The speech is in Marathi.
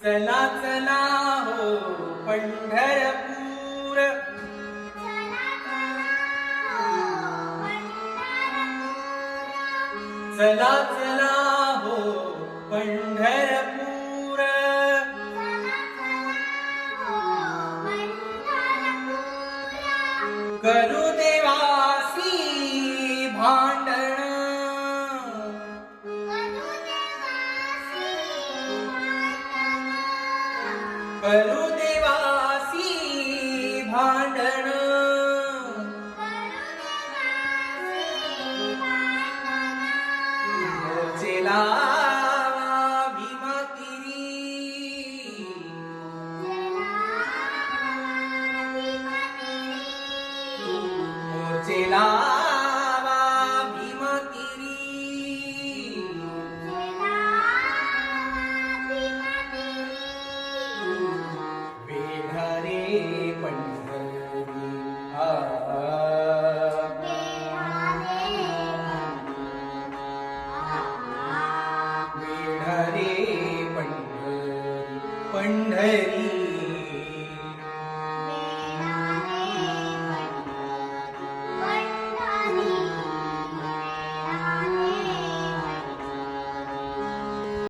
चला चला हो पंढरपूर, चला चला हो पंढरपूर, करू देवासी भांडण, करू देवासी भांडण, मोर्चे लावा भीमा तिरी, मोर्चे लावा भीमा तिरी, वेढारे पंढरी वेढारे पंढरी, पंढरी